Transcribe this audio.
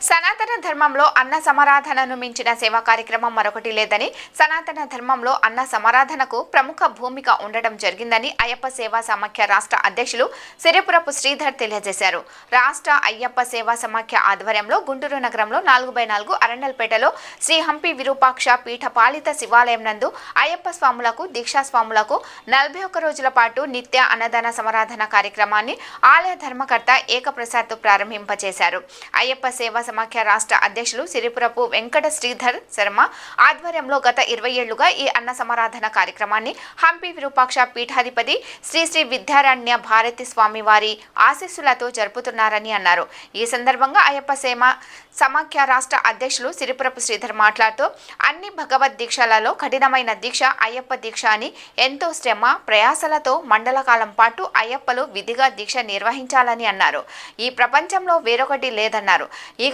సనాతన ధర్మంలో అన్న సమారాధనను మించిన సేవా కార్యక్రమం మరొకటి లేదని, సనాతన ధర్మంలో అన్న సమారాధనకు ప్రముఖ భూమిక ఉండడం జరిగిందని అయ్యప్ప సేవా సమాఖ్య రాష్ట్ర అధ్యక్షులు సిరిపురపు శ్రీధర్ తెలియజేశారు. రాష్ట్ర అయ్యప్ప సేవా సమాఖ్య ఆధ్వర్యంలో గుంటూరు నగరంలో 4/4 అరణ్యల్పేటలో శ్రీ హంపి విరూపాక్ష పీఠ పాలిత శివాలయం నందు అయ్యప్ప స్వాములకు, దీక్షా స్వాములకు 41 రోజుల పాటు నిత్య అన్నదాన సమారాధన కార్యక్రమాన్ని ఆలయ ధర్మకర్త ఏకప్రసాద్ ప్రారంభింపచేశారు. అయ్యప్ప సేవా సమాఖ్య రాష్ట్ర అధ్యక్షులు సిరిపురపు వెంకట శ్రీధర్ శర్మ ఆధ్వర్యంలో గత 20 ఏళ్లుగా ఈ అన్న సమారాధన కార్యక్రమాన్ని హంపి విరూపాక్ష పీఠాధిపతి శ్రీ శ్రీ విద్యారణ్య భారతి స్వామి వారి ఆశీస్సులతో జరుపుతున్నారని అన్నారు. ఈ సందర్భంగా అయ్యప్ప సేవా సమాఖ్య రాష్ట్ర అధ్యక్షులు సిరిపురపు శ్రీధర్ మాట్లాడుతూ అన్ని భగవద్ దీక్షలలో కఠినమైన దీక్ష అయ్యప్ప దీక్ష అని, ఎంతో శ్రమ ప్రయాసలతో మండల కాలం పాటు అయ్యప్పలు విధిగా దీక్ష నిర్వహించాలని అన్నారు. ఈ ప్రపంచంలో వేరొకటి లేదన్నారు. ఈ